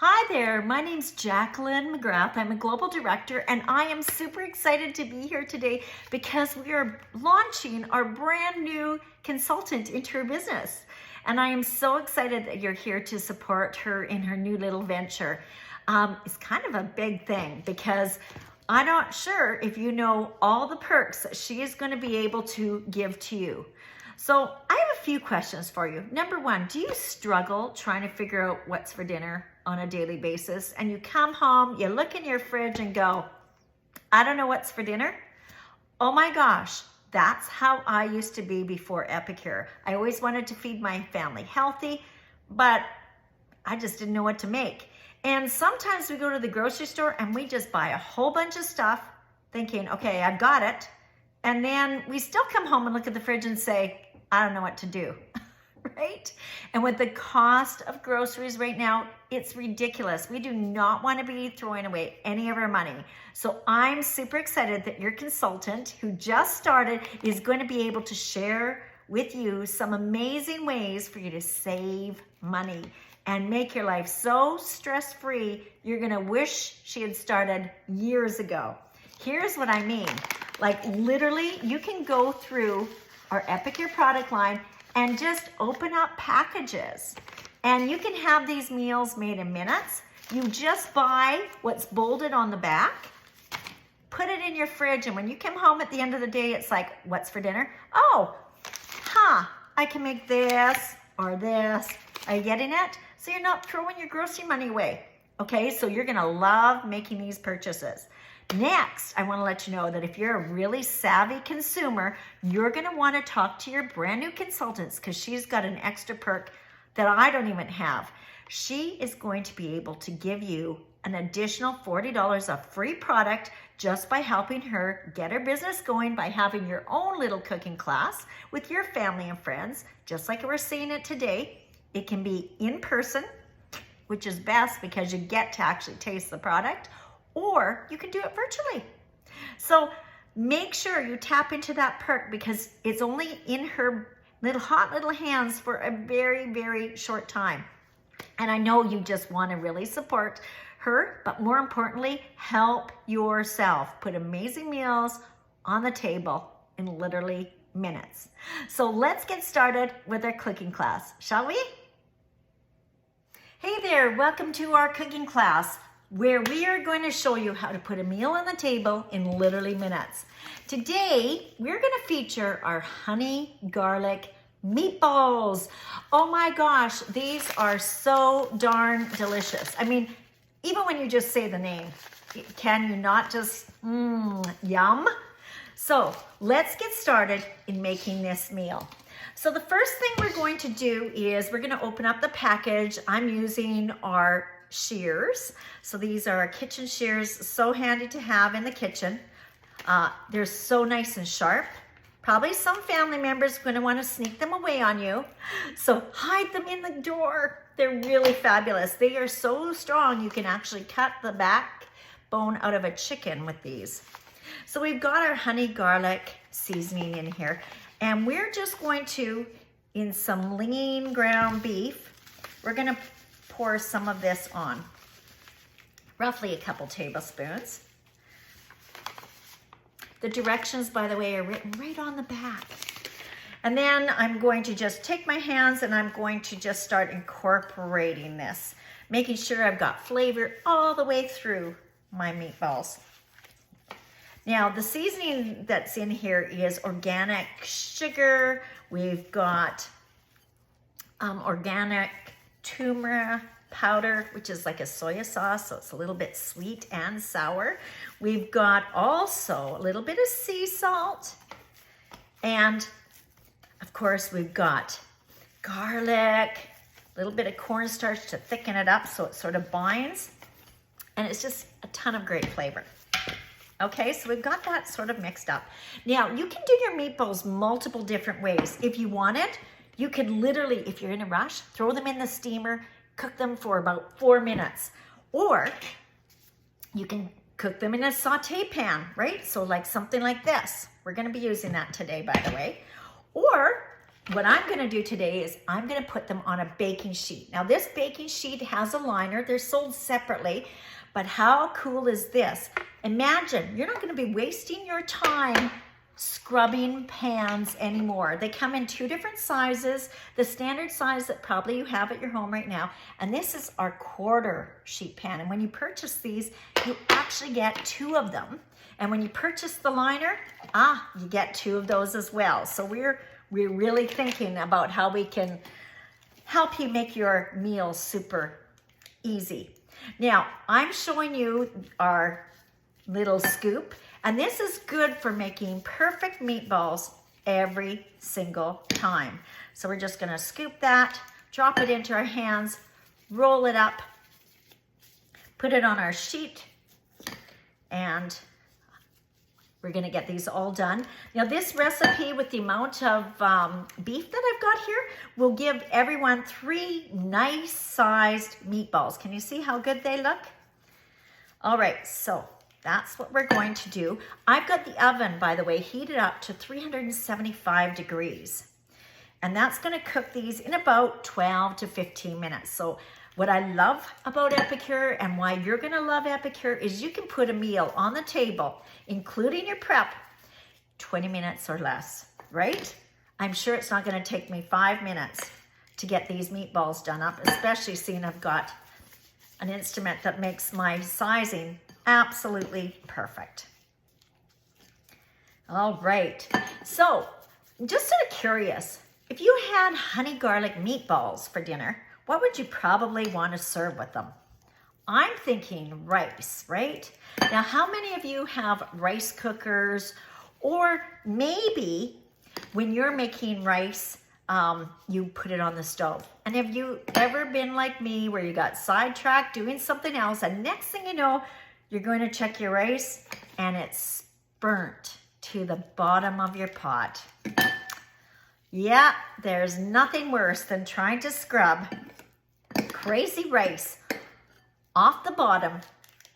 Hi there, my name's Jacqueline McGrath. I'm a global director and I am super excited to be here today because we are launching our brand new consultant into her business. And I am so excited that you're here to support her in her new little venture. It's kind of a big thing because I'm not sure if you know all the perks that she is going to be able to give to you. So I have a few questions for you. Number one, do you struggle trying to figure out what's for dinner on a daily basis? And you come home, you look in your fridge and go, I don't know what's for dinner? Oh my gosh, that's how I used to be before Epicure. I always wanted to feed my family healthy, but I just didn't know what to make. And sometimes we go to the grocery store and we just buy a whole bunch of stuff thinking, okay, I've got it. And then we still come home and look at the fridge and say, I don't know what to do, right? And with the cost of groceries right now, it's ridiculous. We do not want to be throwing away any of our money. So I'm super excited that your consultant who just started is going to be able to share with you some amazing ways for you to save money and make your life so stress-free, you're going to wish she had started years ago. Here's what I mean. Like literally, you can go through our Epicure product line and just open up packages. And you can have these meals made in minutes. You just buy what's bolded on the back, put it in your fridge, and when you come home at the end of the day, it's like, what's for dinner? Oh, I can make this or this. Are you getting it? So you're not throwing your grocery money away. Okay, so you're gonna love making these purchases. Next, I want to let you know that if you're a really savvy consumer, you're going to want to talk to your brand new consultants because she's got an extra perk that I don't even have. She is going to be able to give you an additional $40 of free product just by helping her get her business going by having your own little cooking class with your family and friends, just like we're seeing it today. It can be in person, which is best because you get to actually taste the product, or you can do it virtually. So make sure you tap into that perk because it's only in her hot little hands for a very, very short time. And I know you just want to really support her, but more importantly, help yourself put amazing meals on the table in literally minutes. So let's get started with our cooking class, shall we? Hey there, welcome to our cooking class, where we are going to show you how to put a meal on the table in literally minutes. Today, we're going to feature our honey garlic meatballs. Oh my gosh, these are so darn delicious. I mean, even when you just say the name, can you not just, yum? So let's get started in making this meal. So the first thing we're going to do is we're going to open up the package. I'm using our shears. So these are our kitchen shears, so handy to have in the kitchen. They're so nice and sharp. Probably some family members are going to want to sneak them away on you. So hide them in the door. They're really fabulous. They are so strong you can actually cut the backbone out of a chicken with these. So we've got our honey garlic seasoning in here, and we're just going to, in some lean ground beef, we're going to pour some of this on, roughly a couple tablespoons. The directions, by the way, are written right on the back. And then I'm going to just take my hands and I'm going to just start incorporating this, making sure I've got flavor all the way through my meatballs. Now, the seasoning that's in here is organic sugar. We've got organic turmeric powder, which is like a soy sauce, so it's a little bit sweet and sour. We've got also a little bit of sea salt, and of course we've got garlic, a little bit of cornstarch to thicken it up so it sort of binds, and it's just a ton of great flavor. Okay, so we've got that sort of mixed up. Now, you can do your meatballs multiple different ways. If you want it, you could literally, if you're in a rush, throw them in the steamer, cook them for about 4 minutes. Or you can cook them in a saute pan, right? So like something like this. We're gonna be using that today, by the way. Or what I'm gonna do today is I'm gonna put them on a baking sheet. Now this baking sheet has a liner, they're sold separately, but how cool is this? Imagine, you're not gonna be wasting your time scrubbing pans anymore. They come in 2 different sizes, the standard size that probably you have at your home right now, and this is our quarter sheet pan. And when you purchase these, you actually get 2 of them. And when you purchase the liner, you get 2 of those as well. So we're really thinking about how we can help you make your meals super easy. Now, I'm showing you our little scoop, and this is good for making perfect meatballs every single time. So we're just gonna scoop that, drop it into our hands, roll it up, put it on our sheet, and we're gonna get these all done. Now this recipe with the amount of beef that I've got here will give everyone 3 nice sized meatballs. Can you see how good they look? All right, so that's what we're going to do. I've got the oven, by the way, heated up to 375 degrees. And that's gonna cook these in about 12 to 15 minutes. So what I love about Epicure and why you're gonna love Epicure is you can put a meal on the table, including your prep, 20 minutes or less, right? I'm sure it's not gonna take me 5 minutes to get these meatballs done up, especially seeing I've got an instrument that makes my sizing absolutely perfect. All right, so just sort of curious, if you had honey garlic meatballs for dinner, what would you probably want to serve with them? I'm thinking rice, right? Now, how many of you have rice cookers, or maybe when you're making rice, you put it on the stove? And have you ever been like me where you got sidetracked doing something else, and next thing you know, you're going to check your rice and it's burnt to the bottom of your pot? Yeah, there's nothing worse than trying to scrub crazy rice off the bottom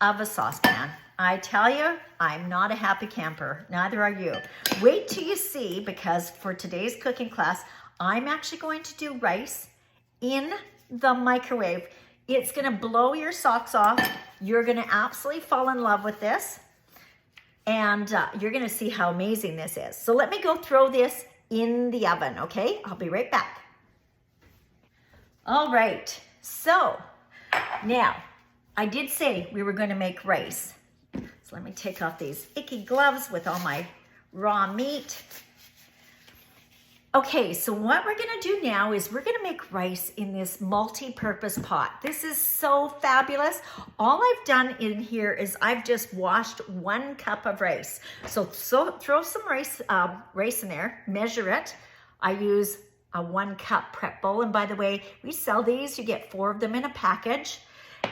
of a saucepan. I tell you, I'm not a happy camper. Neither are you. Wait till you see, because for today's cooking class, I'm actually going to do rice in the microwave. It's gonna blow your socks off. You're gonna absolutely fall in love with this, and you're gonna see how amazing this is. So let me go throw this in the oven, okay? I'll be right back. All right, so now I did say we were gonna make rice. So let me take off these icky gloves with all my raw meat. Okay, so what we're gonna do now is we're gonna make rice in this multi-purpose pot. This is so fabulous. All I've done in here is I've just washed 1 cup of rice. So throw some rice in there, measure it. I use a 1 cup prep bowl. And by the way, we sell these, you get 4 of them in a package.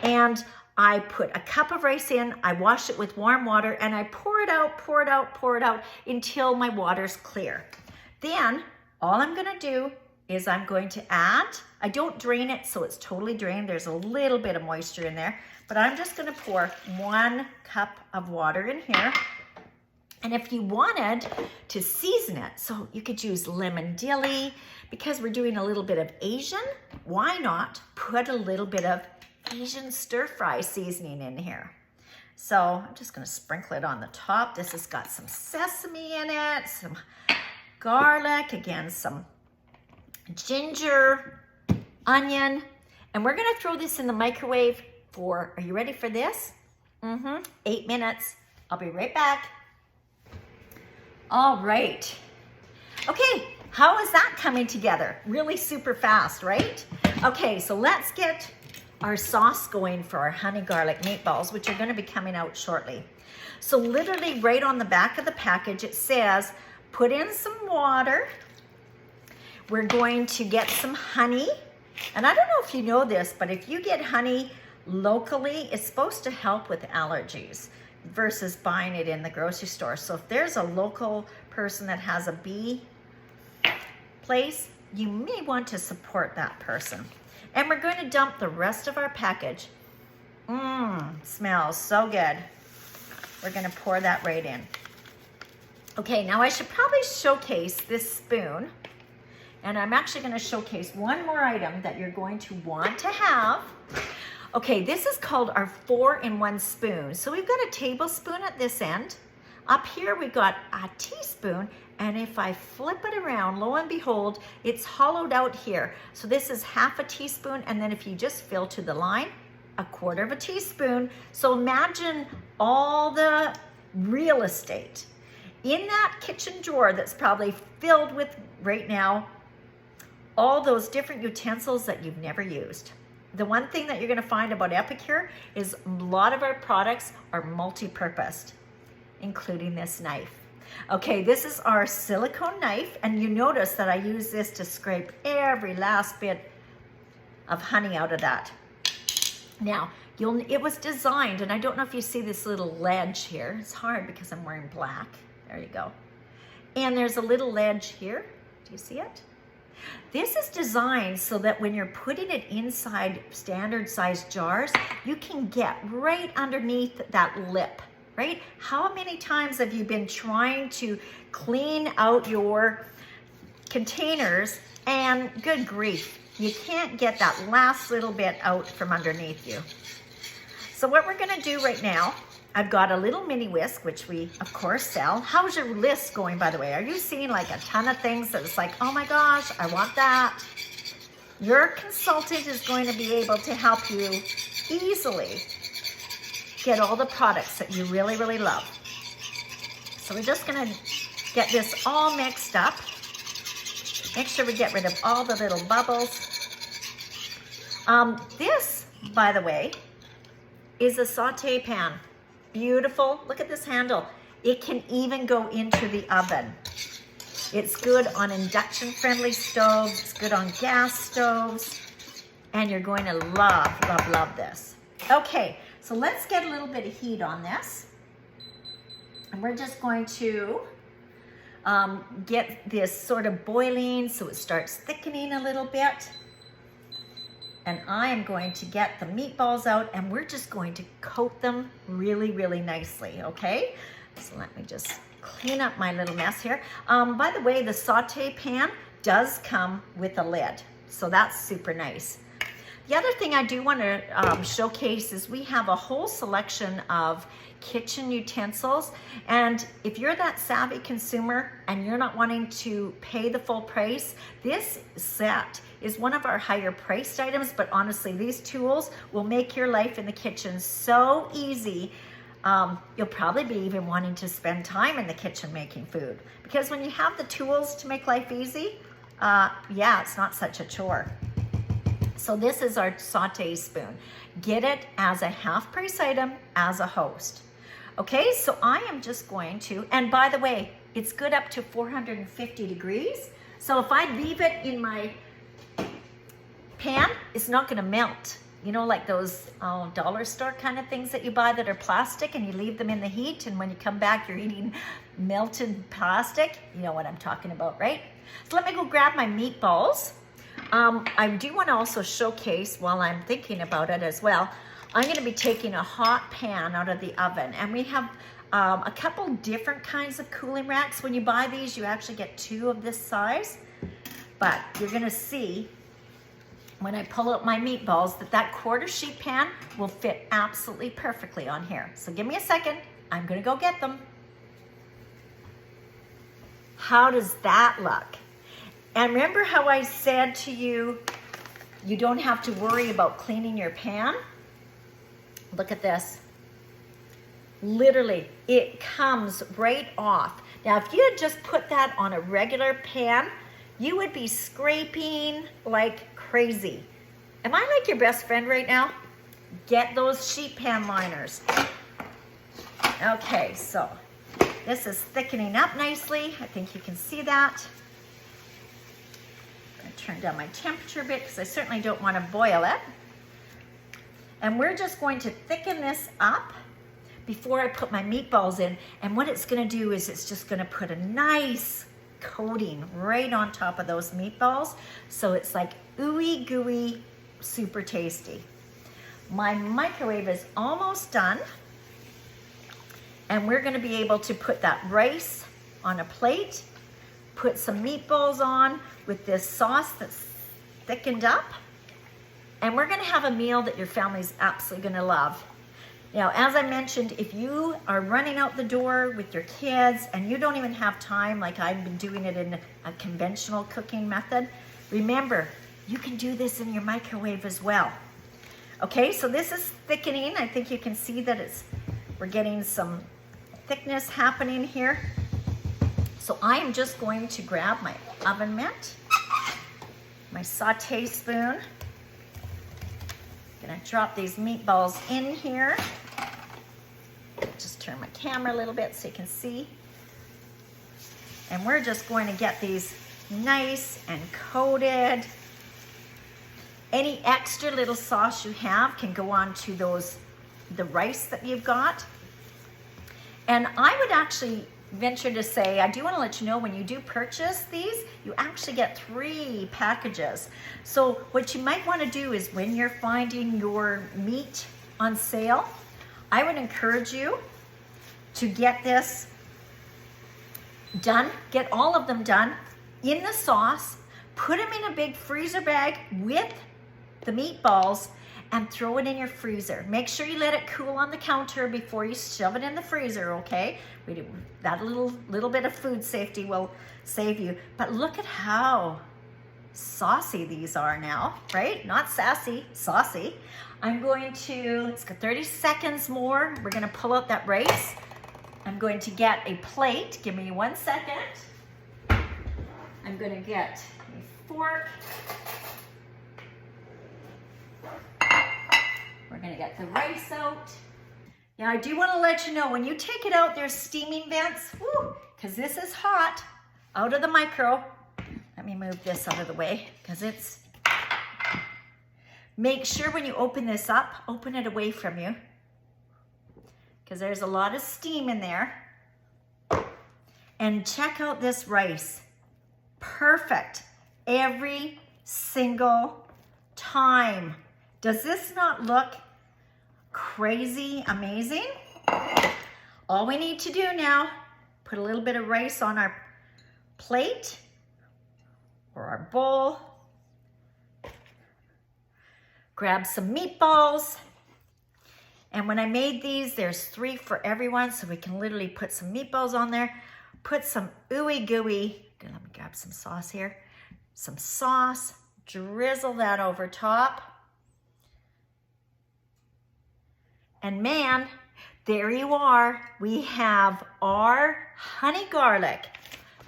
And I put a cup of rice in, I wash it with warm water, and I pour it out until my water's clear. Then, all I'm gonna do is I'm going to add, I don't drain it so it's totally drained, there's a little bit of moisture in there, but I'm just gonna pour 1 cup of water in here. And if you wanted to season it, so you could use lemon dilly, because we're doing a little bit of Asian, why not put a little bit of Asian stir-fry seasoning in here? So I'm just gonna sprinkle it on the top. This has got some sesame in it, some garlic, again, some ginger, onion, and we're gonna throw this in the microwave for, are you ready for this? 8 minutes. I'll be right back. All right. Okay, how is that coming together? Really super fast, right? Okay, so let's get our sauce going for our honey garlic meatballs, which are gonna be coming out shortly. So literally right on the back of the package, it says, put in some water. We're going to get some honey. And I don't know if you know this, but if you get honey locally, it's supposed to help with allergies versus buying it in the grocery store. So if there's a local person that has a bee place, you may want to support that person. And we're going to dump the rest of our package. Smells so good. We're gonna pour that right in. Okay, now I should probably showcase this spoon. And I'm actually going to showcase one more item that you're going to want to have. Okay, this is called our 4-in-1 spoon. So we've got a tablespoon at this end. Up here we've got a teaspoon, and if I flip it around, lo and behold, it's hollowed out here. So this is half a teaspoon, and then if you just fill to the line, 1/4 of a teaspoon. So imagine all the real estate in that kitchen drawer that's probably filled with, right now, all those different utensils that you've never used. The one thing that you're gonna find about Epicure is a lot of our products are multi-purposed, including this knife. Okay, this is our silicone knife, and you notice that I use this to scrape every last bit of honey out of that. Now, it was designed, and I don't know if you see this little ledge here. It's hard because I'm wearing black. There you go. And there's a little ledge here. Do you see it? This is designed so that when you're putting it inside standard size jars, you can get right underneath that lip, right? How many times have you been trying to clean out your containers and good grief, you can't get that last little bit out from underneath you. So what we're gonna do right now, I've got a little mini whisk, which we of course sell. How's your list going, by the way? Are you seeing like a ton of things that it's like, oh my gosh, I want that? Your consultant is going to be able to help you easily get all the products that you really, really love. So we're just gonna get this all mixed up. Make sure we get rid of all the little bubbles. This, by the way, is a saute pan. Beautiful. Look at this handle. It can even go into the oven. It's good on induction-friendly stoves. It's good on gas stoves. And you're going to love, love, love this. Okay, so let's get a little bit of heat on this. And we're just going to get this sort of boiling so it starts thickening a little bit. And I am going to get the meatballs out, and we're just going to coat them really, really nicely, okay? So let me just clean up my little mess here. By the way, the saute pan does come with a lid, so that's super nice. The other thing I do want to showcase is we have a whole selection of kitchen utensils, and if you're that savvy consumer and you're not wanting to pay the full price, this set is one of our higher priced items, but honestly, these tools will make your life in the kitchen so easy. You'll probably be even wanting to spend time in the kitchen making food, because when you have the tools to make life easy, yeah, it's not such a chore. So this is our saute spoon. Get it as a half price item as a host. Okay, so I am just going to, and by the way, it's good up to 450 degrees. So if I leave it in my pan, it's not gonna melt. You know, like those dollar store kind of things that you buy that are plastic and you leave them in the heat, and when you come back, you're eating melted plastic. You know what I'm talking about, right? So let me go grab my meatballs. I do want to also showcase, while I'm thinking about it as well, I'm going to be taking a hot pan out of the oven, and we have a couple different kinds of cooling racks. When you buy these, you actually get 2 of this size, but you're going to see when I pull out my meatballs that that 1/4 sheet pan will fit absolutely perfectly on here. So give me a second. I'm going to go get them. How does that look? And remember how I said to you, you don't have to worry about cleaning your pan? Look at this. Literally, it comes right off. Now, if you had just put that on a regular pan, you would be scraping like crazy. Am I like your best friend right now? Get those sheet pan liners. Okay, so this is thickening up nicely. I think you can see that. Turn down my temperature a bit because I certainly don't want to boil it. And we're just going to thicken this up before I put my meatballs in. And what it's going to do is it's just going to put a nice coating right on top of those meatballs. So it's like ooey gooey, super tasty. My microwave is almost done. And we're going to be able to put that rice on a plate. put some meatballs on with this sauce that's thickened up. And we're gonna have a meal that your family's absolutely gonna love. Now, as I mentioned, if you are running out the door with your kids and you don't even have time, like I've been doing it in a conventional cooking method, remember, you can do this in your microwave as well. Okay, so this is thickening. I think you can see that we're getting some thickness happening here. So I am just going to grab my oven mitt, my saute spoon. Gonna drop these meatballs in here. Just turn my camera a little bit so you can see. And we're just going to get these nice and coated. Any extra little sauce you have can go on to the rice that you've got. And I would actually venture to say, I do want to let you know, when you do purchase these, you actually get 3 packages. So what you might want to do is, when you're finding your meat on sale, I would encourage you to get this done, get all of them done in the sauce, put them in a big freezer bag with the meatballs, and throw it in your freezer. Make sure you let it cool on the counter before you shove it in the freezer, okay? That little bit of food safety will save you. But look at how saucy these are now, right? Not sassy, saucy. I'm going to, let's go 30 seconds more. We're gonna pull out that rice. I'm going to get a plate. Give me 1 second. I'm gonna get a fork. We're gonna get the rice out. Now I do wanna let you know, when you take it out, there's steaming vents, because this is hot, out of the micro. Let me move this out of the way, because make sure when you open this up, open it away from you, because there's a lot of steam in there. And check out this rice. Perfect every single time. Does this not look crazy amazing? All we need to do now, put a little bit of rice on our plate or our bowl. Grab some meatballs. And when I made these, there's 3 for everyone, so we can literally put some meatballs on there. Put some ooey gooey, let me grab some sauce here. Some sauce, drizzle that over top. And man, there you are. We have our honey garlic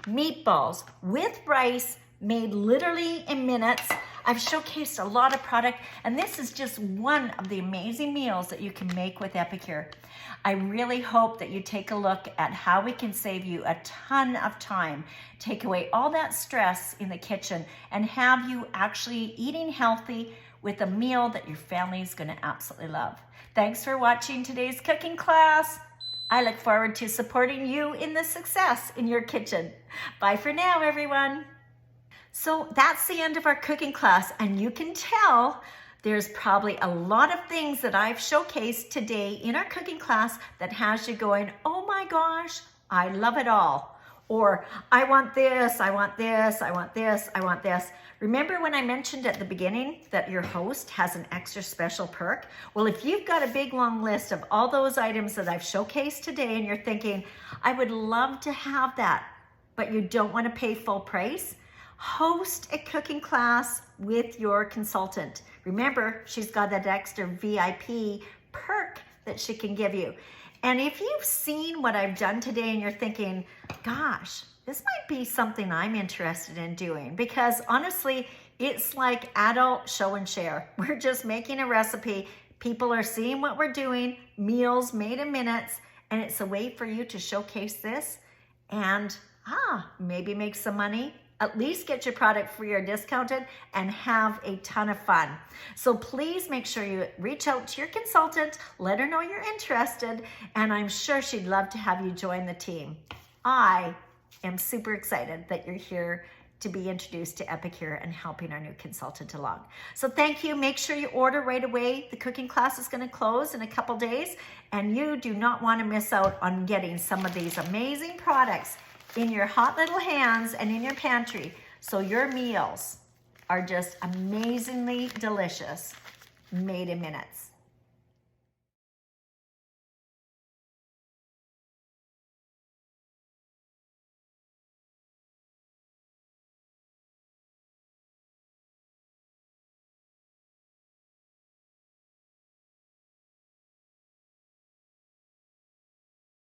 meatballs with rice, made literally in minutes. I've showcased a lot of product, and this is just one of the amazing meals that you can make with Epicure. I really hope that you take a look at how we can save you a ton of time, take away all that stress in the kitchen, and have you actually eating healthy with a meal that your family is going to absolutely love. Thanks for watching today's cooking class. I look forward to supporting you in the success in your kitchen. Bye for now, everyone. So that's the end of our cooking class, and you can tell there's probably a lot of things that I've showcased today in our cooking class that has you going, oh my gosh, I love it all. Or I want this, I want this, I want this, I want this. Remember when I mentioned at the beginning that your host has an extra special perk? Well, if you've got a big long list of all those items that I've showcased today and you're thinking, I would love to have that, but you don't want to pay full price, host a cooking class with your consultant. Remember, she's got that extra VIP perk that she can give you. And if you've seen what I've done today and you're thinking, gosh, this might be something I'm interested in doing, because honestly, it's like adult show and share. We're just making a recipe. People are seeing what we're doing, meals made in minutes, and it's a way for you to showcase this and maybe make some money, at least get your product free or discounted, and have a ton of fun. So please make sure you reach out to your consultant, let her know you're interested, and I'm sure she'd love to have you join the team. I am super excited that you're here to be introduced to Epicure and helping our new consultant along. So thank you. Make sure you order right away. The cooking class is going to close in a couple days, and you do not want to miss out on getting some of these amazing products in your hot little hands and in your pantry. So your meals are just amazingly delicious, made in minutes.